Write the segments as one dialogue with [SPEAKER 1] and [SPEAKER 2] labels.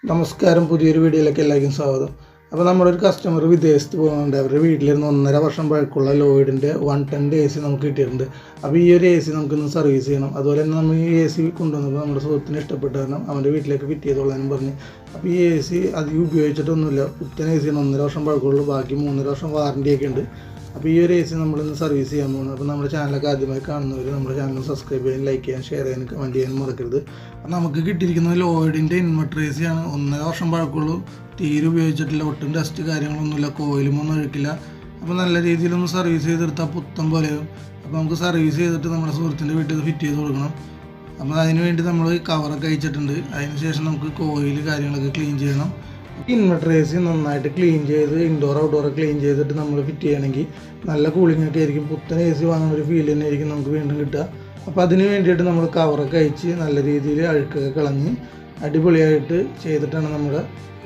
[SPEAKER 1] നമസ്കാരം, പുതിയൊരു വീഡിയോയിലേക്ക് എല്ലാവർക്കും സ്വാഗതം. അപ്പോൾ നമ്മുടെ ഒരു കസ്റ്റമർ വിദേശത്ത് പോകുന്നുണ്ട്. അവരുടെ വീട്ടിലിരുന്ന് 1.5 വർഷം പഴക്കമുള്ള ലോയിഡിൻ്റെ 110 AC നമുക്ക് കിട്ടിയിട്ടുണ്ട്. അപ്പോൾ ഈ ഒരു AC നമുക്കിന്ന് സർവീസ് ചെയ്യണം. അതുപോലെ തന്നെ നമ്മൾ ഈ AC കൊണ്ടുവന്നപ്പോൾ നമ്മുടെ സുഹൃത്തിന് ഇഷ്ടപ്പെട്ട കാരണം അവൻ്റെ വീട്ടിലേക്ക് ഫിറ്റ് ചെയ്തോളാനും പറഞ്ഞ്. അപ്പോൾ ഈ AC അധികം ഉപയോഗിച്ചിട്ടൊന്നുമില്ല. പുത്തൻ AC ആണ്, 1.5 വർഷം പഴക്കമുള്ളൂ. ബാക്കി 3.5 വർഷം വാറൻറ്റിയൊക്കെ ഉണ്ട്. അപ്പോൾ ഈ ഒരു AC നമ്മളിന്ന് സർവീസ് ചെയ്യാൻ പോകുന്നത്. അപ്പോൾ നമ്മുടെ ചാനലൊക്കെ ആദ്യമായി കാണുന്നവർ നമ്മുടെ ചാനൽ സബ്സ്ക്രൈബ് ചെയ്യാൻ, ലൈക്ക് ചെയ്യാൻ, ഷെയർ ചെയ്യാൻ, കമൻറ്റ് ചെയ്യാനും മറക്കരുത്. അപ്പോൾ നമുക്ക് കിട്ടിയിരിക്കുന്നത് ലോയിഡിൻ്റെ ഇൻവെർട്ടർ AC ആണ്. 1.5 വർഷം പഴക്കമുള്ളൂ. തീരെ ഉപയോഗിച്ചിട്ടില്ല, ഒട്ടും ടെസ്റ്റ് കാര്യങ്ങളൊന്നുമില്ല, കോയിലും ഒന്നും ഒഴിക്കില്ല. അപ്പോൾ നല്ല രീതിയിലൊന്ന് സർവീസ് ചെയ്തെടുത്താൽ പുത്തം പോലെയും. അപ്പോൾ നമുക്ക് സർവീസ് ചെയ്തിട്ട് നമ്മുടെ സുഹൃത്തിൻ്റെ വീട്ടിൽ ഫിറ്റ് ചെയ്ത് കൊടുക്കണം. അപ്പോൾ അതിന് വേണ്ടി നമ്മൾ കവറൊക്കെ അയച്ചിട്ടുണ്ട്. അതിന് ശേഷം നമുക്ക് കോയിൽ കാര്യങ്ങളൊക്കെ ക്ലീൻ ചെയ്യണം. ഇൻവെർട്ടർ AC നന്നായിട്ട് ക്ലീൻ ചെയ്ത് ഇൻഡോർ ഔട്ട്ഡോർ ക്ലീൻ ചെയ്തിട്ട് നമ്മൾ ഫിറ്റ് ചെയ്യണമെങ്കിൽ നല്ല കൂളിംഗ് ഒക്കെ ആയിരിക്കും. പുത്തൻ AC വാങ്ങുന്ന ഒരു ഫീൽ തന്നെ ആയിരിക്കും നമുക്ക് വീണ്ടും കിട്ടുക. അപ്പോൾ അതിന് വേണ്ടിയിട്ട് നമ്മൾ കവറൊക്കെ അയച്ച് നല്ല രീതിയിൽ അഴുക്കൊക്കെ കളഞ്ഞ് അടിപൊളിയായിട്ട് ചെയ്തിട്ടാണ് നമ്മുടെ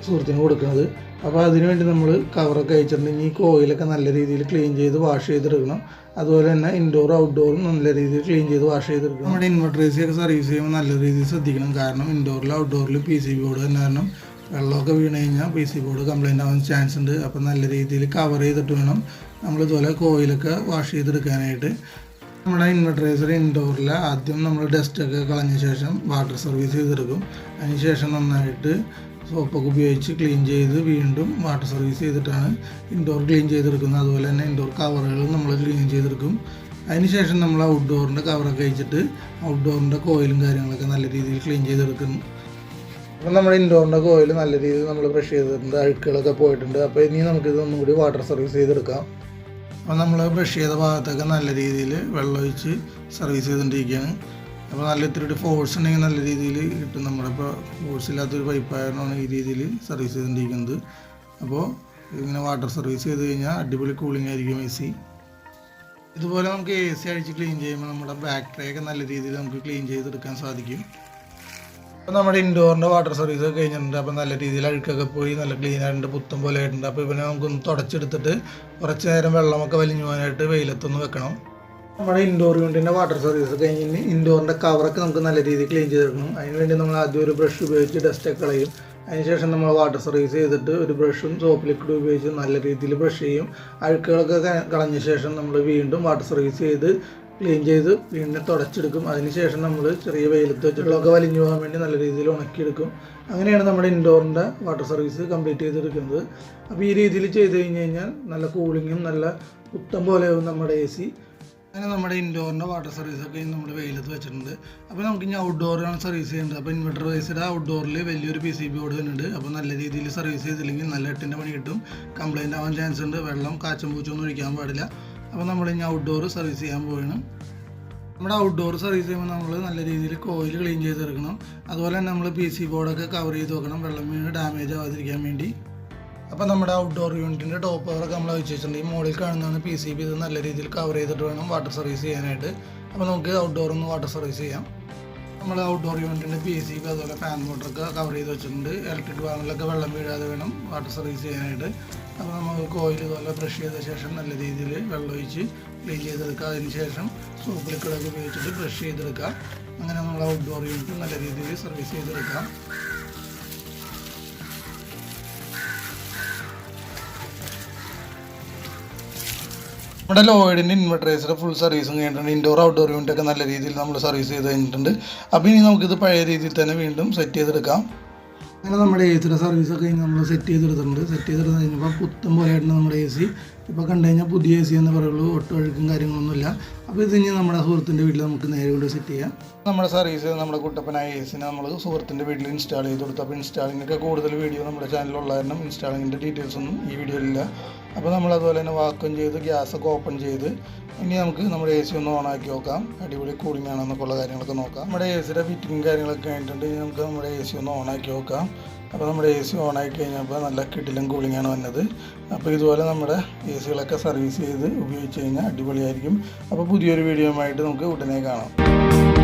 [SPEAKER 1] സുഹൃത്തിന് കൊടുക്കുന്നത്. അപ്പോൾ അതിനുവേണ്ടി നമ്മൾ കവറൊക്കെ അയച്ചിട്ടുണ്ടെങ്കിൽ ഈ കോയിലൊക്കെ നല്ല രീതിയിൽ ക്ലീൻ ചെയ്ത് വാഷ് ചെയ്തെടുക്കണം. അതുപോലെ തന്നെ ഇൻഡോർ ഔട്ട്ഡോറും നല്ല രീതിയിൽ ക്ലീൻ ചെയ്ത് വാഷ് ചെയ്തെടുക്കണം. നമ്മുടെ ഇൻവെർട്ടർ AC ഒക്കെ സർവീസ് ചെയ്യുമ്പോൾ നല്ല രീതിയിൽ ശ്രദ്ധിക്കണം. കാരണം ഇൻഡോറിലും ഔട്ട്ഡോറിലും PCB ബോർഡ് തന്നെ കാരണം വെള്ളമൊക്കെ വീണ് കഴിഞ്ഞാൽ PCB ബോർഡ് കംപ്ലൈൻ്റ് ആവാൻ ചാൻസ് ഉണ്ട്. അപ്പോൾ നല്ല രീതിയിൽ കവർ ചെയ്തിട്ട് വേണം നമ്മളിതുപോലെ കോയിലൊക്കെ വാഷ് ചെയ്തെടുക്കാനായിട്ട്. നമ്മുടെ ഇൻവെർട്ടർ AC ഇൻഡോറിൽ ആദ്യം നമ്മൾ ഡസ്റ്റൊക്കെ കളഞ്ഞ ശേഷം വാട്ടർ സർവീസ് ചെയ്തെടുക്കും. അതിന് ശേഷം നന്നായിട്ട് സോപ്പൊക്കെ ഉപയോഗിച്ച് ക്ലീൻ ചെയ്ത് വീണ്ടും വാട്ടർ സർവീസ് ചെയ്തിട്ടാണ് ഇൻഡോർ ക്ലീൻ ചെയ്തെടുക്കുന്നത്. അതുപോലെ തന്നെ ഇൻഡോർ കവറുകൾ നമ്മൾ ക്ലീൻ ചെയ്തെടുക്കും. അതിനുശേഷം നമ്മൾ ഔട്ട്ഡോറിൻ്റെ കവറൊക്കെ അയച്ചിട്ട് ഔട്ട്ഡോറിൻ്റെ കോയിലും കാര്യങ്ങളൊക്കെ നല്ല രീതിയിൽ ക്ലീൻ ചെയ്തെടുക്കും. അപ്പോൾ നമ്മുടെ ഇൻഡോറിൻ്റെ കോയിൽ നല്ല രീതിയിൽ നമ്മൾ ബ്രഷ് ചെയ്തിട്ടുണ്ട്, അഴുക്കുകളൊക്കെ പോയിട്ടുണ്ട്. അപ്പോൾ ഇനി നമുക്കിതൊന്നും കൂടി വാട്ടർ സർവീസ് ചെയ്തെടുക്കാം. അപ്പോൾ നമ്മൾ ബ്രഷ് ചെയ്ത ഭാഗത്തൊക്കെ നല്ല രീതിയിൽ വെള്ളമൊഴിച്ച് സർവീസ് ചെയ്തുകൊണ്ടിരിക്കുകയാണ്. അപ്പോൾ നല്ല ഇത്തിരി ഫോഴ്സ് ഉണ്ടെങ്കിൽ നല്ല രീതിയിൽ കിട്ടും. നമ്മളിപ്പോൾ ഫോഴ്സ് ഇല്ലാത്തൊരു പൈപ്പായതാണ് ഈ രീതിയിൽ സർവീസ് ചെയ്തുകൊണ്ടിരിക്കുന്നത്. അപ്പോൾ ഇങ്ങനെ വാട്ടർ സർവീസ് ചെയ്ത് കഴിഞ്ഞാൽ അടിപൊളി കൂളിംഗ് ആയിരിക്കും AC. ഇതുപോലെ നമുക്ക് AC അടിച്ച് ക്ലീൻ ചെയ്യുമ്പോൾ നമ്മുടെ ബാക്ക് ട്രേ ഒക്കെ നല്ല രീതിയിൽ നമുക്ക് ക്ലീൻ ചെയ്തെടുക്കാൻ സാധിക്കും. അപ്പോൾ നമ്മുടെ ഇൻഡോറിൻ്റെ വാട്ടർ സർവീസ് ഒക്കെ കഴിഞ്ഞിട്ടുണ്ട്. അപ്പോൾ നല്ല രീതിയിൽ അഴുക്കൊക്കെ പോയി നല്ല ക്ലീൻ ആയിട്ടുണ്ട്, പുത്തം പോലെ ആയിട്ടുണ്ട്. അപ്പോൾ ഇവനെ നമുക്കൊന്ന് തുടച്ചെടുത്തിട്ട് കുറച്ച് നേരം വെള്ളമൊക്കെ വലിഞ്ഞു പോകാനായിട്ട് വെയിലത്തൊന്ന് വെക്കണം. നമ്മുടെ ഇൻഡോർ യൂണിറ്റിൻ്റെ വാട്ടർ സർവീസ് കഴിഞ്ഞ് ഇൻഡോറിൻ്റെ കവറൊക്കെ നമുക്ക് നല്ല രീതിയിൽ ക്ലീൻ ചെയ്തെടുക്കണം. അതിനുവേണ്ടി നമ്മൾ ആദ്യം ഒരു ബ്രഷ് ഉപയോഗിച്ച് ഡസ്റ്റൊക്കെ കളയും. അതിനുശേഷം നമ്മൾ വാട്ടർ സർവീസ് ചെയ്തിട്ട് ഒരു ബ്രഷും സോപ്പ് ലിക്വിഡ് ഉപയോഗിച്ച് നല്ല രീതിയിൽ ബ്രഷ് ചെയ്യും. അഴുക്കുകളൊക്കെ കളഞ്ഞ ശേഷം നമ്മൾ വീണ്ടും വാട്ടർ സർവീസ് ചെയ്ത് ക്ലീൻ ചെയ്ത് വീണ്ടും തുടച്ചെടുക്കും. അതിനുശേഷം നമ്മൾ ചെറിയ വെയിലത്ത് വെച്ചിട്ടുള്ളതൊക്കെ വലിഞ്ഞു പോകാൻ വേണ്ടി നല്ല രീതിയിൽ ഉണക്കിയെടുക്കും. അങ്ങനെയാണ് നമ്മുടെ ഇൻഡോറിൻ്റെ വാട്ടർ സർവീസ് കംപ്ലീറ്റ് ചെയ്തെടുക്കുന്നത്. അപ്പോൾ ഈ രീതിയിൽ ചെയ്ത് കഴിഞ്ഞാൽ നല്ല കൂളിങ്ങും നല്ല പുത്തം പോലെയാവും നമ്മുടെ AC. അങ്ങനെ നമ്മുടെ ഇൻഡോറിൻ്റെ വാട്ടർ സർവീസൊക്കെ നമ്മൾ വെയിലത്ത് വെച്ചിട്ടുണ്ട്. അപ്പോൾ നമുക്ക് ഇനി ഔട്ട്ഡോറാണ് സർവീസ് ചെയ്യേണ്ടത്. അപ്പോൾ ഇൻവെർട്ടർ ACയുടെ ഔട്ട്ഡോറിൽ വലിയൊരു PCB ബോർഡ് വരുന്നുണ്ട്. അപ്പോൾ നല്ല രീതിയിൽ സർവീസ് ചെയ്തില്ലെങ്കിൽ നല്ല 8ൻ്റെ പണി കിട്ടും, കംപ്ലൈൻ്റ് ആവാൻ ചാൻസ് ഉണ്ട്. വെള്ളം കാച്ചും പൂച്ചൊന്നും ഒഴിക്കാൻ പാടില്ല. അപ്പോൾ നമ്മളിനി ഔട്ട്ഡോർ സർവീസ് ചെയ്യാൻ പോവുകയാണ്. നമ്മുടെ ഔട്ട്ഡോർ സർവീസ് ചെയ്യുമ്പോൾ നമ്മൾ നല്ല രീതിയിൽ കോയിൽ ക്ലീൻ ചെയ്തെടുക്കണം. അതുപോലെ തന്നെ നമ്മൾ PCB ബോർഡൊക്കെ കവർ ചെയ്ത് വെക്കണം, വെള്ളം വീണ് ഡാമേജ് ആവാതിരിക്കാൻ വേണ്ടി. അപ്പോൾ നമ്മുടെ ഔട്ട്ഡോർ യൂണിറ്റിൻ്റെ ടോപ്പ് കവറൊക്കെ നമ്മൾ വെച്ചിട്ടുണ്ട്. ഈ മോളിൽ കാണുന്നതാണ് PCB. ഇത് നല്ല രീതിയിൽ കവർ ചെയ്തിട്ട് വേണം വാട്ടർ സർവീസ് ചെയ്യാനായിട്ട്. അപ്പോൾ നമുക്ക് ഔട്ട്ഡോറൊന്ന് വാട്ടർ സർവീസ് ചെയ്യാം. നമ്മൾ ഔട്ട്ഡോർ യൂണിറ്റിൻ്റെ PCB അതുപോലെ ഫാൻ മോട്ടറൊക്കെ കവർ ചെയ്ത് വെച്ചിട്ടുണ്ട്. ഇലക്ട്രിക് വാഹനങ്ങളിലൊക്കെ വെള്ളം വീഴാതെ വേണം വാട്ടർ സർവീസ് ചെയ്യാനായിട്ട്. അപ്പോൾ നമുക്ക് കോയിൽ ഇതുപോലെ ബ്രഷ് ചെയ്ത ശേഷം നല്ല രീതിയിൽ വെള്ളമൊഴിച്ച് ക്ലീൻ ചെയ്തെടുക്കുക. അതിന് ശേഷം സോപ്പ് ലിക്വിഡൊക്കെ ഉപയോഗിച്ചിട്ട് ബ്രഷ് ചെയ്തെടുക്കുക. അങ്ങനെ നമ്മൾ ഔട്ട്ഡോർ യൂണിറ്റ് നല്ല രീതിയിൽ സർവീസ് ചെയ്തെടുക്കാം. നമ്മുടെ ലോയിഡിൻ്റെ ഇൻവെർട്ടർ ACയുടെ ഫുൾ സർവീസും കഴിഞ്ഞിട്ടുണ്ട്. ഇൻഡോർ ഔട്ട്ഡോർ യൂണിറ്റൊക്കെ നല്ല രീതിയിൽ നമ്മൾ സർവീസ് ചെയ്ത് കഴിഞ്ഞിട്ടുണ്ട്. അപ്പോൾ ഇനി നമുക്കിത് പഴയ രീതിയിൽ തന്നെ വീണ്ടും സെറ്റ് ചെയ്തെടുക്കാം. അങ്ങനെ നമ്മുടെ ACയുടെ സർവീസൊക്കെ കഴിഞ്ഞ് നമ്മൾ സെറ്റ് ചെയ്തെടുത്തിട്ടുണ്ട്. സെറ്റ് ചെയ്തെടുത്ത് കഴിഞ്ഞപ്പോൾ പുത്തം പോലെയായിട്ടുണ്ട് നമ്മുടെ AC. ഇപ്പോൾ കണ്ടു കഴിഞ്ഞാൽ പുതിയ AC എന്ന് പറയുള്ളൂ, ഒട്ടും അഴുക്കും കാര്യങ്ങളൊന്നുമില്ല. അപ്പോൾ ഇത് ഇനി നമ്മുടെ സുഹൃത്തിൻ്റെ വീട്ടിൽ നമുക്ക് നേരെ കൊണ്ട് സെറ്റ് ചെയ്യാം. നമ്മുടെ സർവീസ് നമ്മുടെ കുട്ടപ്പനായ ACനെ നമ്മൾ സുഹൃത്തിൻ്റെ വീട്ടിൽ ഇൻസ്റ്റാൾ ചെയ്ത് കൊടുത്തു. അപ്പോൾ ഇൻസ്റ്റാളിങ്ങിൻ്റെ കൂടുതൽ വീഡിയോ നമ്മുടെ ചാനലിലുള്ള കാരണം ഇൻസ്റ്റാളിങ്ങിൻ്റെ ഡീറ്റെയിൽസ് ഒന്നും ഈ വീഡിയോയിലില്ല. അപ്പോൾ നമ്മൾ അതുപോലെ തന്നെ വാക്വം ചെയ്ത് ഗ്യാസൊക്കെ ഓപ്പൺ ചെയ്ത് ഇനി നമുക്ക് നമ്മുടെ AC ഒന്ന് ഓണാക്കി നോക്കാം. അടിപൊളി കൂളിംഗ് ആണെന്നൊക്കെയുള്ള കാര്യങ്ങളൊക്കെ നോക്കാം. നമ്മുടെ ACയുടെ ഫിറ്റിംഗ് കാര്യങ്ങളൊക്കെ കഴിഞ്ഞിട്ടുണ്ട്. ഇനി നമുക്ക് നമ്മുടെ AC ഒന്ന് ഓണാക്കി നോക്കാം. അപ്പോൾ നമ്മുടെ AC ഓണാക്കി കഴിഞ്ഞപ്പോൾ നല്ല കിടിലൻ കൂളിംഗ് ആണ് വന്നത്. അപ്പോൾ ഇതുപോലെ നമ്മുടെ ACകളൊക്കെ സർവീസ് ചെയ്ത് ഉപയോഗിച്ച് കഴിഞ്ഞാൽ അടിപൊളിയായിരിക്കും. അപ്പോൾ പുതിയൊരു വീഡിയോയുമായിട്ട് നമുക്ക് ഉടനെ കാണാം.